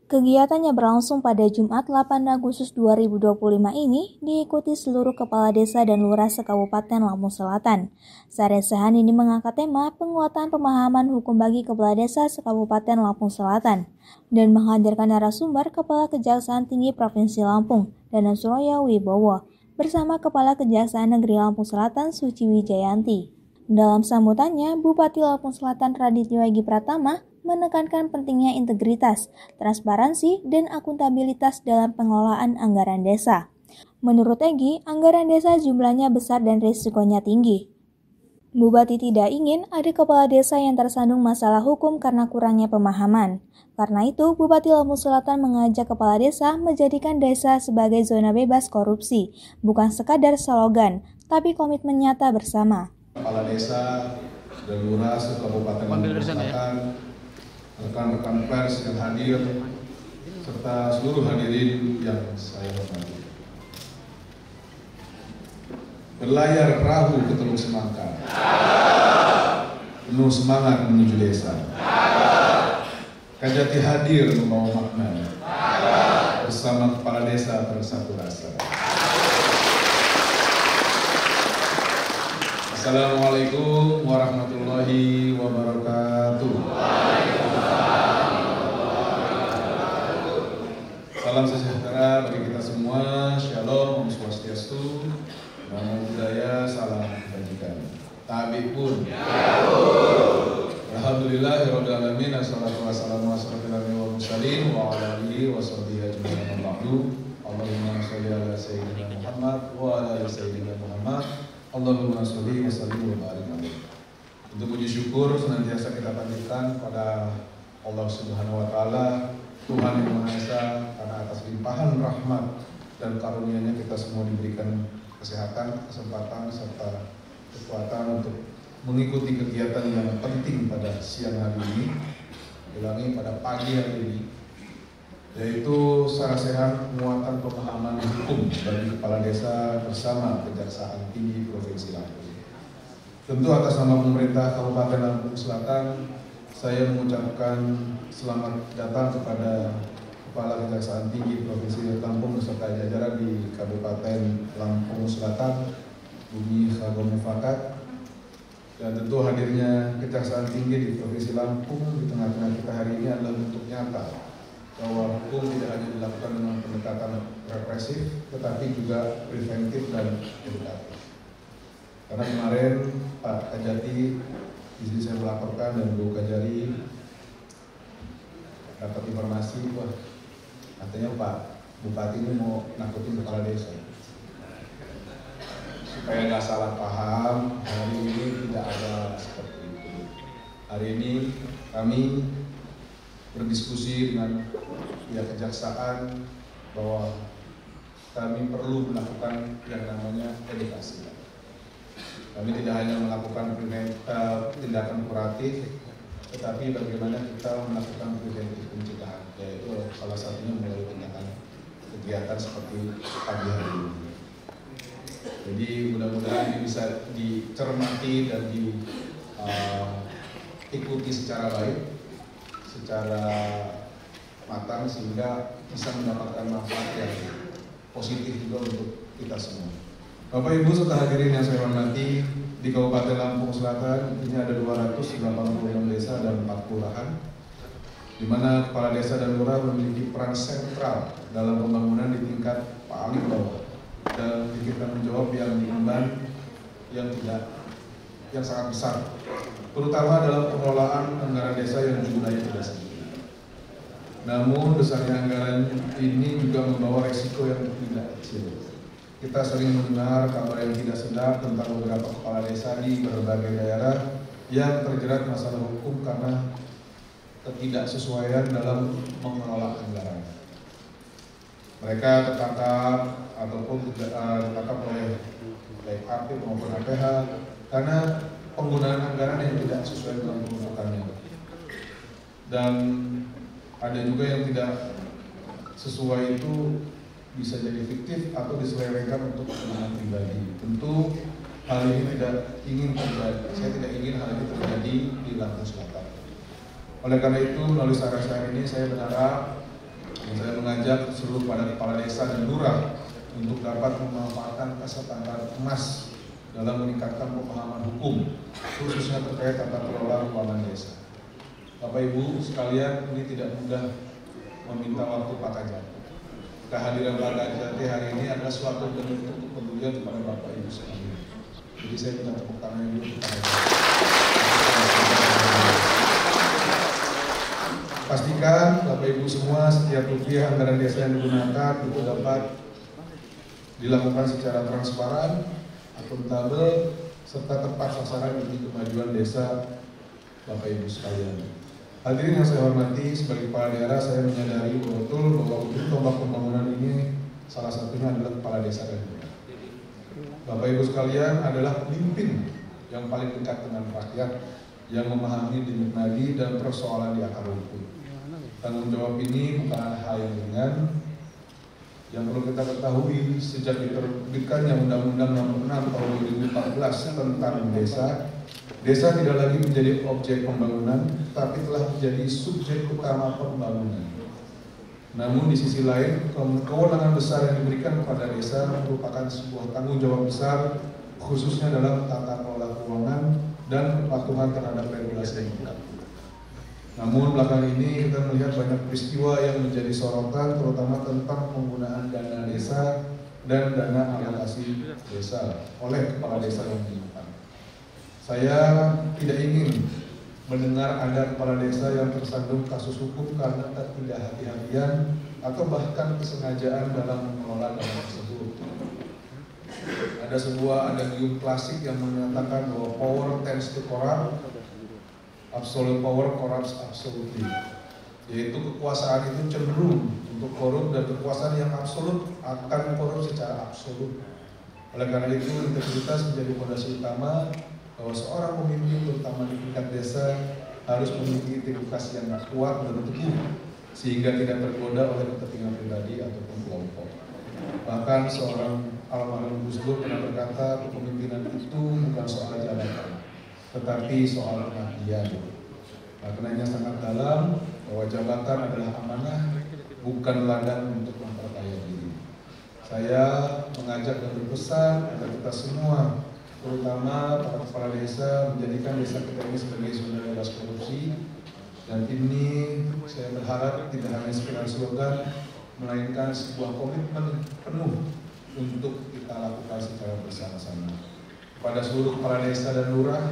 Kegiatannya berlangsung pada Jumat 8 Agustus 2025 ini diikuti seluruh kepala desa dan lurah se-Kabupaten Lampung Selatan. Saresehan ini mengangkat tema penguatan pemahaman hukum bagi kepala desa se-Kabupaten Lampung Selatan dan menghadirkan narasumber Kepala Kejaksaan Tinggi Provinsi Lampung, Danang Suryo Wibowo, bersama Kepala Kejaksaan Negeri Lampung Selatan Suci Wijayanti. Dalam sambutannya, Bupati Lampung Selatan Radityo Egi Pratama menekankan pentingnya integritas, transparansi, dan akuntabilitas dalam pengelolaan anggaran desa. Menurut Egi, anggaran desa jumlahnya besar dan risikonya tinggi. Bupati tidak ingin ada kepala desa yang tersandung masalah hukum karena kurangnya pemahaman. Karena itu, Bupati Lampung Selatan mengajak kepala desa menjadikan desa sebagai zona bebas korupsi, bukan sekadar slogan, tapi komitmen nyata bersama. Kepala desa dan lurah se-Kabupaten Lampung Selatan, rekan-rekan pers yang hadir, serta seluruh hadirin yang saya hormati. Berlayar perahu ke Teluk Semangka, penuh semangat menuju desa. Kajati hadir membawa makna, bersama kepala desa bersatu rasa. Assalamualaikum warahmatullahi wabarakatuh. Salam sejahtera bagi kita semua. Shalom, Om Swastiastu, Namo Buddhaya, salam kebajikan. Tabi pun. Alhamdulillahirabbil alamin. Assalatu wassalamu ala asyrofil anbiya'i wal mursalin wa ala alihi wa sahbihi ajma'in. Allahumma shalli ala sayyidina Muhammad wa ala ali sayyidina Muhammad. Allahumma sholli wa sallim wa barik alaihi. Untuk puji syukur senantiasa kita panjatkan pada Allah Subhanahu wa taala, Tuhan yang Maha Esa, karena atas limpahan rahmat dan karunia-Nya kita semua diberikan kesehatan, kesempatan serta kekuatan untuk mengikuti kegiatan yang penting pada siang hari ini, ulangi pada pagi hari ini, yaitu saresehan penguatan pemahaman hukum bagi kepala desa bersama Kejaksaan Tinggi Provinsi Lampung. Tentu atas nama pemerintah Kabupaten Lampung Selatan, saya mengucapkan selamat datang kepada Kepala Kejaksaan Tinggi Provinsi Lampung beserta jajaran di Kabupaten Lampung Selatan, Bumi Kagom Mufakat, dan tentu hadirnya Kejaksaan Tinggi di Provinsi Lampung di tengah-tengah kita hari ini adalah bentuk nyata bahwa hukum tidak hanya dilakukan dengan pendekatan represif, tetapi juga preventif dan edukatif. Karena kemarin Pak Kajati izin saya melaporkan dan Bu Kajari dapat informasi, wah katanya Pak Bupati ini mau nakutin kepala desa. Supaya nggak salah paham, hari ini tidak ada seperti itu. Hari ini kami berdiskusi dengan pihak kejaksaan bahwa kami perlu melakukan yang namanya edukasi. Kami tidak hanya melakukan tindakan kuratif, tetapi bagaimana kita melakukan preventif pencegahan, yaitu salah satunya melalui tindakan kegiatan seperti pagi hari ini. Jadi mudah-mudahan ini bisa dicermati dan diikuti secara baik, secara matang, sehingga bisa mendapatkan manfaat yang positif juga untuk kita semua. Bapak Ibu serta hadirin yang saya hormati, di Kabupaten Lampung Selatan ini ada 286 desa dan 4 kelurahan, di mana kepala desa dan lurah memiliki peran sentral dalam pembangunan di tingkat paling bawah dan memiliki tanggung jawab yang diemban yang sangat besar, terutama dalam pengelolaan anggaran desa yang jumlahnya tidak sedikit. Namun besarnya anggaran ini juga membawa resiko yang tidak kecil. Kita sering mendengar kabar yang tidak sedap tentang beberapa kepala desa di berbagai daerah yang terjerat masalah hukum karena ketidaksesuaian dalam mengelola anggaran. Mereka tertangkap ataupun ditangkap oleh baik aktif maupun APH karena penggunaan anggaran yang tidak sesuai dengan peruntukannya. Dan ada juga yang tidak sesuai itu bisa jadi fiktif atau diselewengkan untuk kepentingan pribadi. Tentu hal ini tidak ingin terjadi. Saya tidak ingin hal ini terjadi di Lampung Selatan. Oleh karena itu, melalui saran-saran ini saya berharap Dan saya mengajak seluruh kepala desa dan lurah untuk dapat memanfaatkan kesempatan emas dalam meningkatkan pemahaman hukum, khususnya terkait tata kelola keuangan desa. Bapak Ibu sekalian, ini tidak mudah meminta waktu Pak Kajati. Kehadiran Pak Kajati hari ini adalah suatu bentuk kepedulian kepada Bapak Ibu sekalian. Jadi saya minta tepuk tangan dulu kepada Bapak. Pastikan Bapak Ibu semua setiap rupiah anggaran desa yang digunakan itu dapat dilakukan secara transparan, akuntabel, serta tepat sasaran demi kemajuan desa Bapak Ibu sekalian. Hadirin yang saya hormati, sebagai kepala daerah saya menyadari betul bahwa ujung tombak pembangunan ini salah satunya adalah kepala desa dan lurah. Bapak Ibu sekalian adalah pemimpin yang paling dekat dengan rakyat, yang memahami denyut nadi dan persoalan di akar rumput. Tanggung jawab ini bukan hal yang ringan. Yang perlu kita ketahui, sejak diterbitkannya Undang-Undang Nomor 6 Tahun 2014 tentang desa tidak lagi menjadi objek pembangunan, tapi telah menjadi subjek utama pembangunan. Namun di sisi lain, kewenangan besar yang diberikan kepada desa merupakan sebuah tanggung jawab besar, khususnya dalam tata kelola keuangan dan kepatuhan terhadap regulasi yang berlaku. Namun belakangan ini kita melihat banyak peristiwa yang menjadi sorotan, terutama tentang penggunaan dana desa dan dana alokasi desa oleh kepala desa yang menyimpang. Saya tidak ingin mendengar ada kepala desa yang tersandung kasus hukum karena ketidakhati-hatian atau bahkan kesengajaan dalam mengelola dana tersebut. Ada sebuah adagium klasik yang menyatakan bahwa power tends to corrupt, absolute power corrupts absolutely, yaitu kekuasaan itu cenderung untuk korup dan kekuasaan yang absolut akan korup secara absolut. Oleh karena itu, integritas menjadi fondasi utama bahwa seorang pemimpin terutama di tingkat desa harus memiliki integritas yang kuat dan teguh sehingga tidak tergoda oleh kepentingan pribadi ataupun kelompok. Bahkan seorang almarhum Gus Dur pernah berkata, kepemimpinan itu bukan soal jabatan, tetapi soal pengabdian. Maknanya sangat dalam bahwa jabatan adalah amanah, bukan ladang untuk memperkaya diri. Saya mengajak dan berpesan agar kita semua, terutama para kepala desa, menjadikan desa kita ini sebagai zona bebas korupsi. Dan ini saya berharap tidak hanya sekedar slogan, melainkan sebuah komitmen penuh untuk kita lakukan secara bersama-sama. Kepada seluruh kepala desa dan lurah,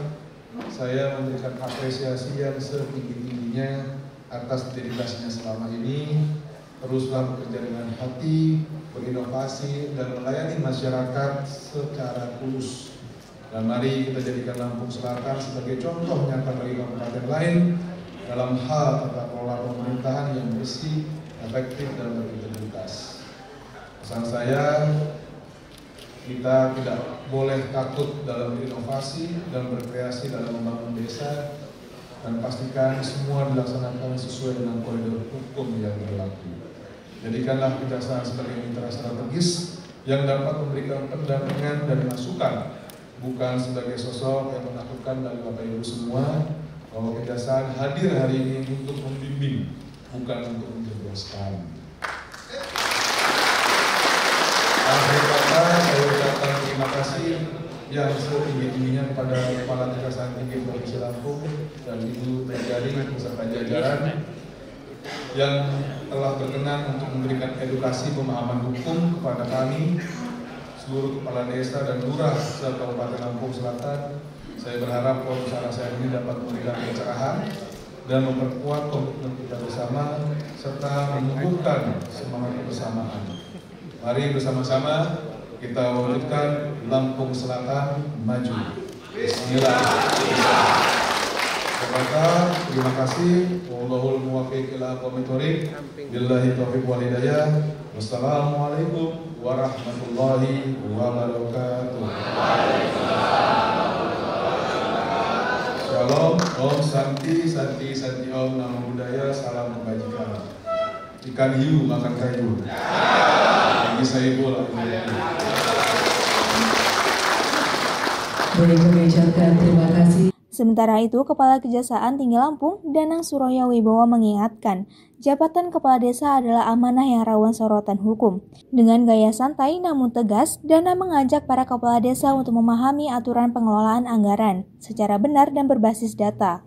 saya memberikan apresiasi yang setinggi-tingginya atas dedikasinya selama ini. Teruslah bekerja dengan hati, berinovasi, dan melayani masyarakat secara tulus. Dan mari kita jadikan Lampung Selatan sebagai contoh nyata bagi kabupaten lain dalam hal tata kelola pemerintahan yang bersih, efektif, dan berintegritas. Pesan saya, kita tidak boleh takut dalam berinovasi dan berkreasi dalam membangun desa, dan pastikan semua dilaksanakan sesuai dengan koridor hukum yang berlaku. Jadikanlah kejaksaan sebagai mitra strategis yang dapat memberikan pendampingan dan masukan, bukan sebagai sosok yang menakutkan bagi Bapak Ibu semua, bahwa kejaksaan hadir hari ini untuk membimbing, bukan untuk menjebloskan. Akhir kata, saya ucapkan terima kasih yang setinggi-tingginya kepada Kepala Kejaksaan Tinggi Provinsi Lampung dan Ibu Mendagri beserta jajaran yang telah berkenan untuk memberikan edukasi pemahaman hukum kepada kami, seluruh kepala desa dan lurah se-Kabupaten Lampung Selatan. Saya berharap wawancara saya ini dapat memberikan pencerahan dan memperkuat komitmen kita bersama serta menumbuhkan semangat kebersamaan. Mari bersama-sama kita wujudkan Lampung Selatan maju. Bismillahirrahmanirrahim. Terima kasih. Wallahul muwaffiq ila aqwamit thoriq. Billahi taufiq wal hidayah. Wassalamualaikum warahmatullahi wabarakatuh. Shalom, Om Santi, Santi, Santi Om, Namo Buddhaya, salam kebajikan. Ikan hiu makan kayu. Bagi Saiful. Boleh mengucapkan terima kasih. Sementara itu, Kepala Kejaksaan Tinggi Lampung, Danang Suraya Wibowo mengingatkan, jabatan Kepala Desa adalah amanah yang rawan sorotan hukum. Dengan gaya santai namun tegas, Danang mengajak para Kepala Desa untuk memahami aturan pengelolaan anggaran secara benar dan berbasis data.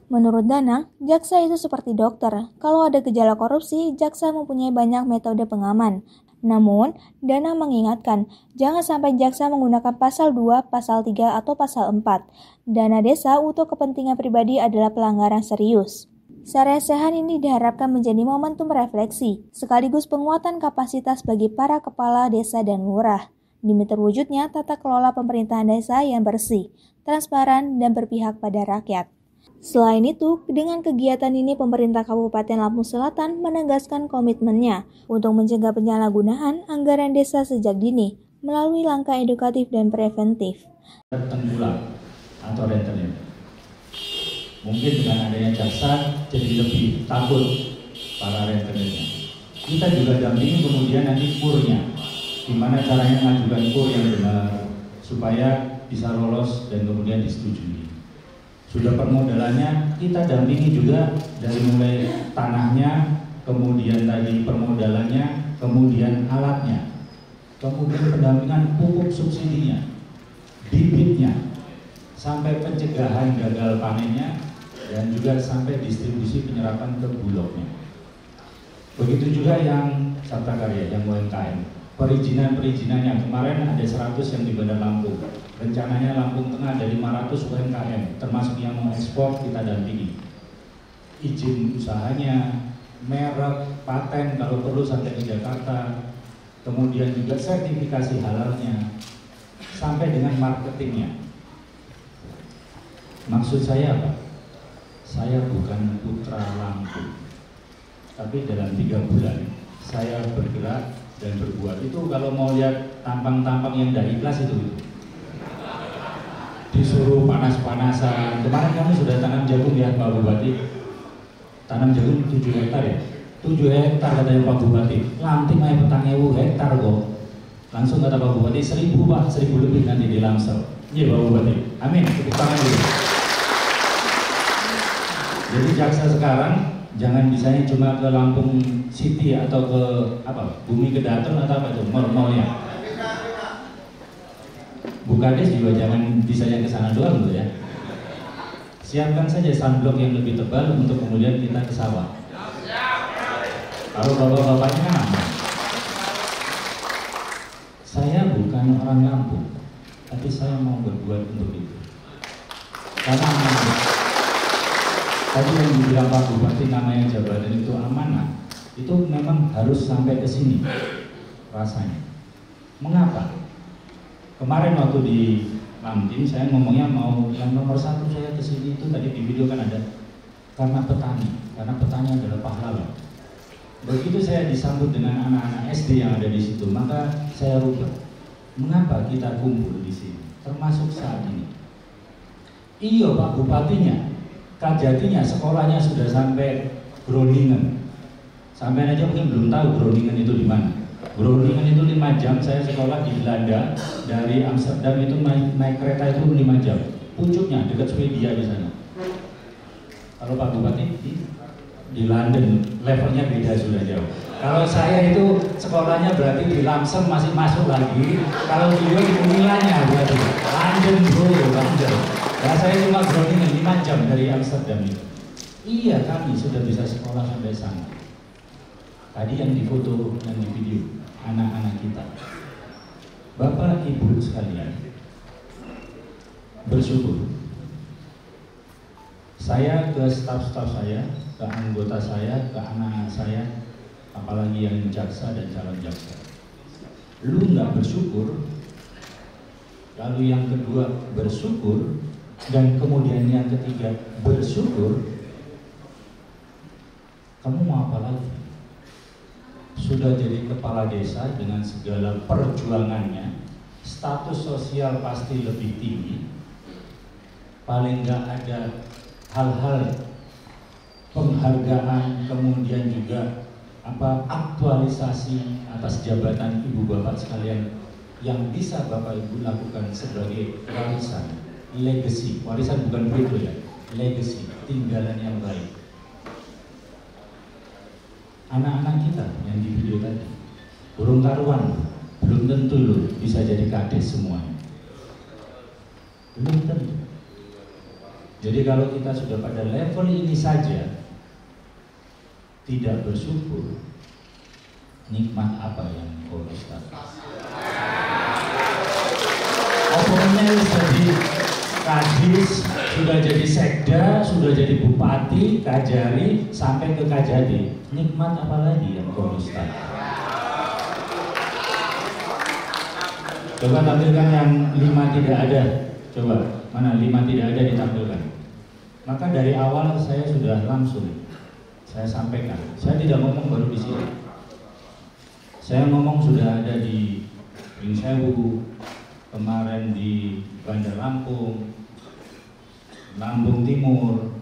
Menurut Danang, jaksa itu seperti dokter. Kalau ada gejala korupsi, jaksa mempunyai banyak metode pengaman. Namun, Danang mengingatkan, jangan sampai jaksa menggunakan pasal 2, pasal 3, atau pasal 4. Dana desa untuk kepentingan pribadi adalah pelanggaran serius. Saresehan ini diharapkan menjadi momentum refleksi, sekaligus penguatan kapasitas bagi para kepala desa dan lurah, demi terwujudnya tata kelola pemerintahan desa yang bersih, transparan, dan berpihak pada rakyat. Selain itu, dengan kegiatan ini pemerintah Kabupaten Lampung Selatan menegaskan komitmennya untuk mencegah penyalahgunaan anggaran desa sejak dini melalui langkah edukatif dan preventif. Tengkulak atau rentenir. Mungkin dengan adanya jaksa jadi lebih takut para rentenirnya. Kita juga dampingi kemudian nanti kurnya, gimana caranya mengajukan kur yang benar supaya bisa lolos dan kemudian disetujui. Sudah permodalannya kita dampingi juga dari mulai tanahnya, kemudian tadi permodalannya, kemudian alatnya, kemudian pendampingan pupuk subsidinya, bibitnya, sampai pencegahan gagal panennya, dan juga sampai distribusi penyerapan ke bulognya. Begitu juga yang Sabta Karya, yang UMKM. Perizinan-perizinannya kemarin ada 100 yang di Bandar Lampung. Rencananya Lampung Tengah ada 500 UMKM, termasuk yang mau ekspor kita dampingi. Izin usahanya, merek, paten kalau perlu sampai di Jakarta, kemudian juga sertifikasi halalnya, sampai dengan marketingnya. Maksud saya apa? Saya bukan putra Lampung, tapi dalam 3 bulan saya bergerak dan berbuat. Itu kalau mau lihat tampang-tampang yang tidak ikhlas itu disuruh panas-panasan. Kemarin kami sudah tanam jagung ya Pak Bupati, tanam jagung 7 hektar ya, 7 hektar katanya Pak Bupati, lanting aja petang 1000 hektar kok. Langsung kata Pak Bupati 1000 Pak, 1000 lebih nanti di Lamsel. Iya Pak Bupati, amin, tepuk tangan dulu. Jadi jaksa sekarang jangan misalnya cuma ke Lampung City atau ke apa, Bumi Kedaton atau apa itu, mall-mallnya. Bukades juga jangan bisanya ke sana doang loh ya. Siapkan saja sunblock yang lebih tebal untuk kemudian kita ke sawah. Kalau bapak-bapaknya kan aman. Saya bukan orang Lampung, tapi saya mau berbuat untuk itu. Karena tadi yang dibilang Pak Bupati namanya jabatan itu amanah, itu memang harus sampai ke sini rasanya. Mengapa? Kemarin waktu di Lamtin saya ngomongnya mau yang nomor 1 saya ke sini itu tadi di video kan ada karena petani adalah pahlawan. Begitu saya disambut dengan anak-anak SD yang ada di situ, maka saya rubah. Mengapa kita kumpul di sini, termasuk saat ini? Iya Pak Bupatinya, Kajatinya, sekolahnya sudah sampai Groningen. Sampai aja mungkin belum tahu Groningen itu di mana. Groningen itu 5 jam, saya sekolah di Belanda, dari Amsterdam itu naik kereta itu 5 jam. Puncuknya dekat Swedia di sana. Kalau Pak Bupati di London, levelnya beda sudah jauh. Kalau saya itu sekolahnya berarti di Lamsem masih masuk lagi. Kalau beliau di Milannya berarti London bro, London. Nah saya cuma Groningen 5 jam dari Amsterdam itu. Iya kami sudah bisa sekolah sampai sana. Tadi yang difoto dan di video anak-anak kita. Bapak Ibu sekalian, bersyukur. Saya ke staf-staf saya, ke anggota saya, ke anak-anak saya, apalagi yang jaksa dan calon jaksa. Lu nggak bersyukur, lalu yang kedua bersyukur, dan kemudian yang ketiga bersyukur, kamu mau apa lagi? Sudah jadi kepala desa dengan segala perjuangannya, status sosial pasti lebih tinggi, paling nggak ada hal-hal penghargaan, kemudian juga aktualisasi atas jabatan ibu bapak sekalian yang bisa bapak ibu lakukan sebagai warisan legacy, warisan bukan begitu ya, legacy, tinggalan yang baik. Anak-anak kita yang di video tadi, burung karuan, belum tentu loh bisa jadi kades semuanya. Belum tentu. Jadi kalau kita sudah pada level ini saja tidak bersyukur, nikmat apa yang kau rasakan? Pokoknya jadi kadis, sudah jadi sekda, sudah jadi bupati, kajari, sampai ke kajadi. Nikmat apa lagi yang kau rasakan? Coba tampilkan yang 5 tidak ada. Coba, mana 5 tidak ada ditampilkan. Maka dari awal saya sudah langsung saya sampaikan. Saya tidak ngomong baru di sini. Saya ngomong sudah ada di Ringsewu, kemarin di Bandar Lampung, Lampung Timur,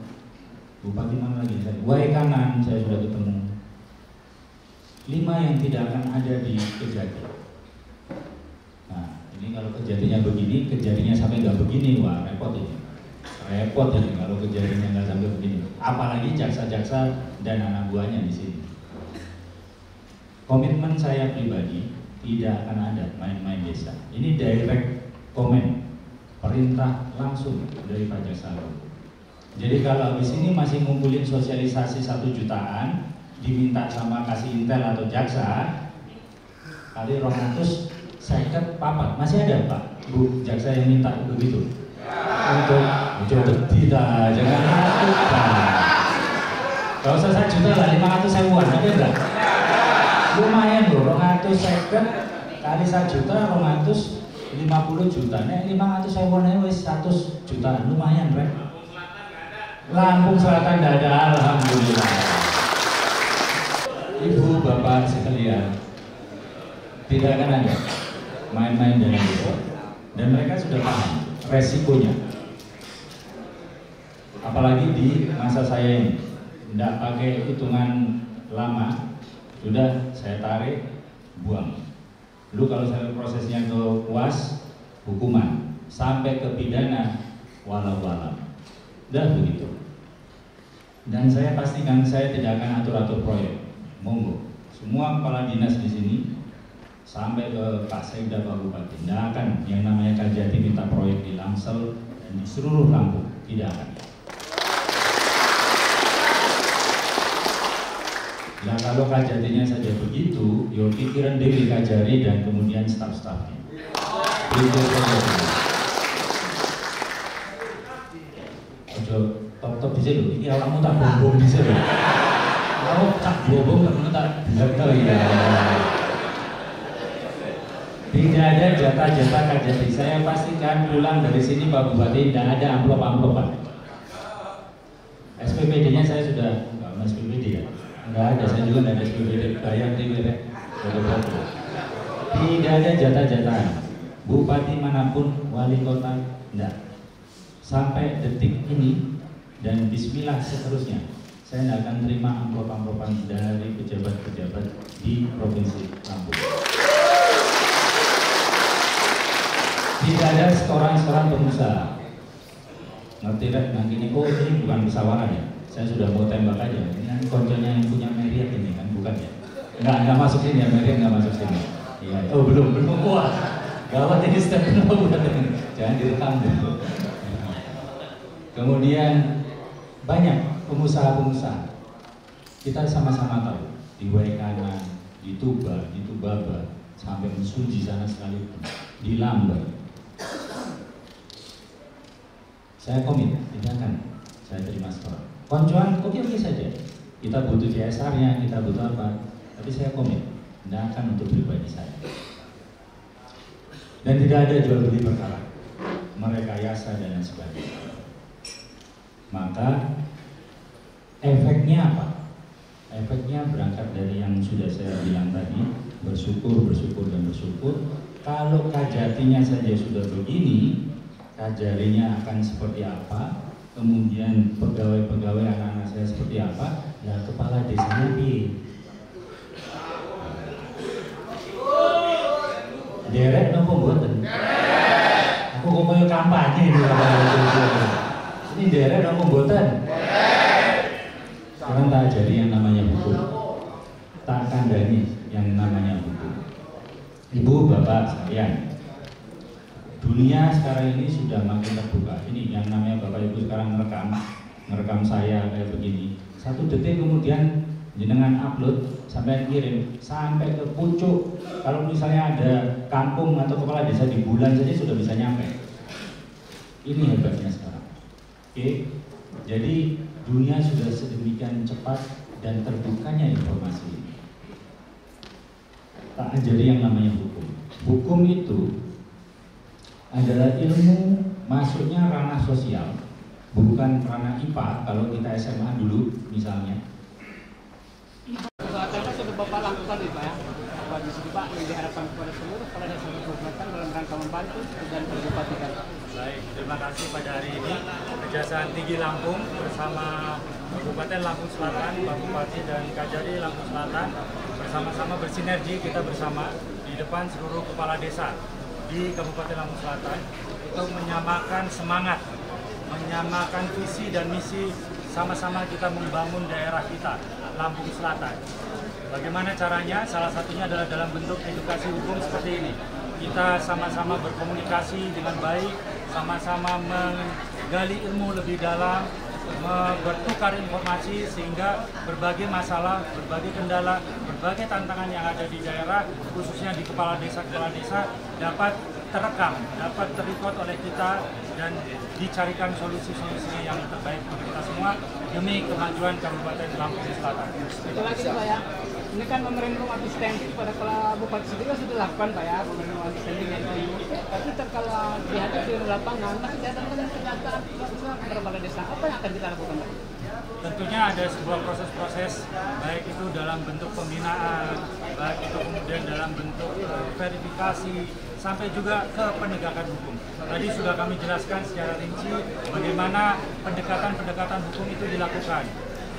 Bupati mana lagi? Wai Kanan saya sudah ketemu. 5 yang tidak akan ada di Kejati. Nah, ini kalau kejadiannya begini, kejadiannya sampai nggak begini, wah repot ini. Repot ini kalau kejadiannya nggak sampai begini. Apalagi jaksa-jaksa dan anak buahnya di sini. Komitmen saya pribadi tidak akan ada main-main desa. Ini direct comment, perintah langsung dari Pak Jaksa Agung. Jadi kalau di sini masih ngumpulin sosialisasi 1 jutaan, diminta sama kasih intel atau jaksa, kali 200 seket papat, masih ada Pak Bu jaksa yang minta begitu untuk coba tidak, jangan lakukan. Kalau usah 1 juta lah, 500.000-an, ada enggak? Lumayan loh, 200 seket kali 1 juta, 250 juta. Nek 500.000-an wis 100 juta, lumayan Rek. Lampung Selatan tidak ada, alhamdulillah. Ibu bapak sekalian, tidak akan ada main-main dengan itu. Dan mereka sudah paham resikonya. Apalagi di masa saya ini, tidak pakai hitungan lama, sudah saya tarik, buang. Dulu kalau saya prosesnya ke UAS, hukuman, sampai ke pidana, walau-walau. Dan begitu. Dan saya pastikan saya tidak akan atur-atur proyek. Monggo, semua kepala dinas di sini sampai ke Pak Sekda, Pak Bupati, tidak akan yang namanya Kajati minta proyek di Langsel dan di seluruh Lampung, tidak akan. Nah kalau Kajatinya saja begitu, yo pikiran diri Kajari dan kemudian staf-stafnya. Itu saja. Ojo top-top di sini, ini awakmu tak bombong di sini. Kamu tak bombong, kamu tak tahu ya. Tidak ada jatah-jatah Kajati. Saya pastikan pulang dari sini Pak Bupati tidak ada amplop-amplopan. SPPD-nya saya sudah enggak SPPD ya. Enggak ada, saya juga tidak ada SPPD bayar TWR. Tidak ada jatah-jatahan. Bupati manapun, wali kota, enggak. Sampai detik ini dan bismillah seterusnya, saya tidak akan terima amplop-amplopan dari pejabat-pejabat di Provinsi Lampung. Tidak ada setoran-setoran pengusaha. Ngerti kan? Nanti ini, oh ini bukan musyawarah ya. Saya sudah mau tembak aja. Ini kan konconya yang punya Marriott ini kan, bukan ya? Enggak masuk sini ya, Marriott enggak masuk sini. Iya. Oh belum. Wah, gawat ini statement jangan direkam dulu. Kemudian banyak pengusaha-pengusaha. Kita sama-sama tahu di Waikanan, di Tuba, di Tubaba, sampai Mesuji sana sekalipun, di Lamber. Saya komit, tidak akan saya terima setoran. Koncoan oke saja. Kita butuh CSR-nya, kita butuh apa? Tapi saya komit, tidak akan untuk pribadi saya. Dan tidak ada jual beli perkara, merekayasa dan lain sebagainya. Maka efeknya apa? Efeknya berangkat dari yang sudah saya bilang tadi, bersyukur, bersyukur, dan bersyukur. Kalau Kajatinya saja sudah begini, Kajarinya akan seperti apa, kemudian pegawai-pegawai anak-anak saya seperti apa, ya kepala desanya piye? Derek nopo mboten? Aku kok koyo kampanye ini. Ini daerah ada pembotan. Sekarang tak jadi yang namanya hukum, tak kandani yang namanya hukum. Ibu, bapak sekalian, dunia sekarang ini sudah makin terbuka. Ini yang namanya bapak ibu sekarang ngerekam saya kayak begini. 1 detik kemudian jenengan upload sampai kirim sampai ke pucuk. Kalau misalnya ada kampung atau kepala desa di bulan saja sudah bisa nyampe. Ini hebatnya sekarang. Oke, jadi dunia sudah sedemikian cepat dan terbukanya informasi ini. Tak jadi yang namanya hukum. Hukum itu adalah ilmu masuknya ranah sosial, bukan ranah IPA kalau kita SMA dulu misalnya. Karena sudah Bapak lakukan itu ya, Bapak di sini Pak yang diharapkan kepada seluruh kepala desa kabupaten dalam rangka membantu dan berbupatikan. Baik, terima kasih pada hari ini Kejaksaan Tinggi Lampung bersama Kabupaten Lampung Selatan, Pak Bupati dan Kajari Lampung Selatan bersama-sama bersinergi kita bersama di depan seluruh kepala desa di Kabupaten Lampung Selatan untuk menyamakan semangat, menyamakan visi dan misi sama-sama kita membangun daerah kita, Lampung Selatan. Bagaimana caranya? Salah satunya adalah dalam bentuk edukasi hukum seperti ini. Kita sama-sama berkomunikasi dengan baik, sama-sama menggali ilmu lebih dalam, bertukar informasi sehingga berbagai masalah, berbagai kendala, berbagai tantangan yang ada di daerah, khususnya di kepala desa dapat terekam, dapat terrecord oleh kita dan dicarikan solusi-solusinya yang terbaik untuk kita semua demi kemajuan Kabupaten Lampung Selatan. Itu lagi Pak ya, ini kan memorandum understanding pada kepala bupati sendiri kan sudah dilakukan Pak ya, memorandum understanding itu. Tapi kalau dihadapi di lapangan, masih kelihatan kan kenyataan antara kepala desa. Apa yang akan kita lakukan Pak? Tentunya ada sebuah proses-proses, baik itu dalam bentuk pembinaan, baik itu kemudian dalam bentuk verifikasi, sampai juga ke penegakan hukum. Tadi sudah kami jelaskan secara rinci bagaimana pendekatan-pendekatan hukum itu dilakukan.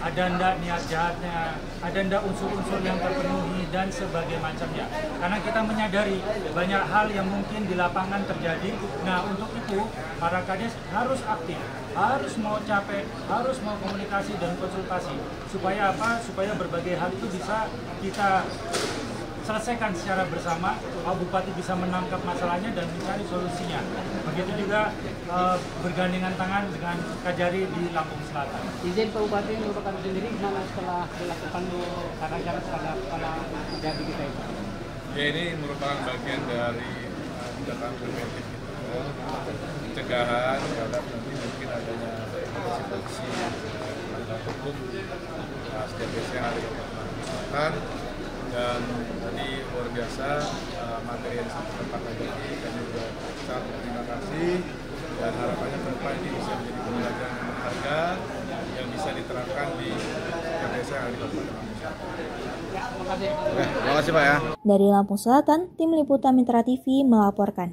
Ada ndak niat jahatnya, ada ndak unsur-unsur yang terpenuhi dan sebagainya macamnya. Karena kita menyadari banyak hal yang mungkin di lapangan terjadi. Nah, untuk itu para kades harus aktif, harus mau capek, harus mau komunikasi dan konsultasi. Supaya apa? Supaya berbagai hal itu bisa kita selesaikan secara bersama, Pak Bupati bisa menangkap masalahnya dan mencari solusinya. Begitu juga bergandengan tangan dengan Kajari di Lampung Selatan. Izin Pak Bupati merupakan sendiri gimana setelah dilakukan cara-cara pada Kajari kita itu? Ya, ini merupakan bagian dari tindakan preventif kita, pencegahan terhadap nanti mungkin adanya polisi penegak hukum setiap desa yang ada di Lampung Selatan. Dan tadi luar biasa materi yang disampaikan Pak Kajari, kami juga sangat berterima kasih dan harapannya ke depan ini bisa menjadi pembelajaran yang berharga yang bisa diterapkan di desa yang ada di Kabupaten Lampung Selatan. Ya, terima kasih. Terima kasih Pak ya. Dari Lampung Selatan, Tim Liputan Mitra TV melaporkan.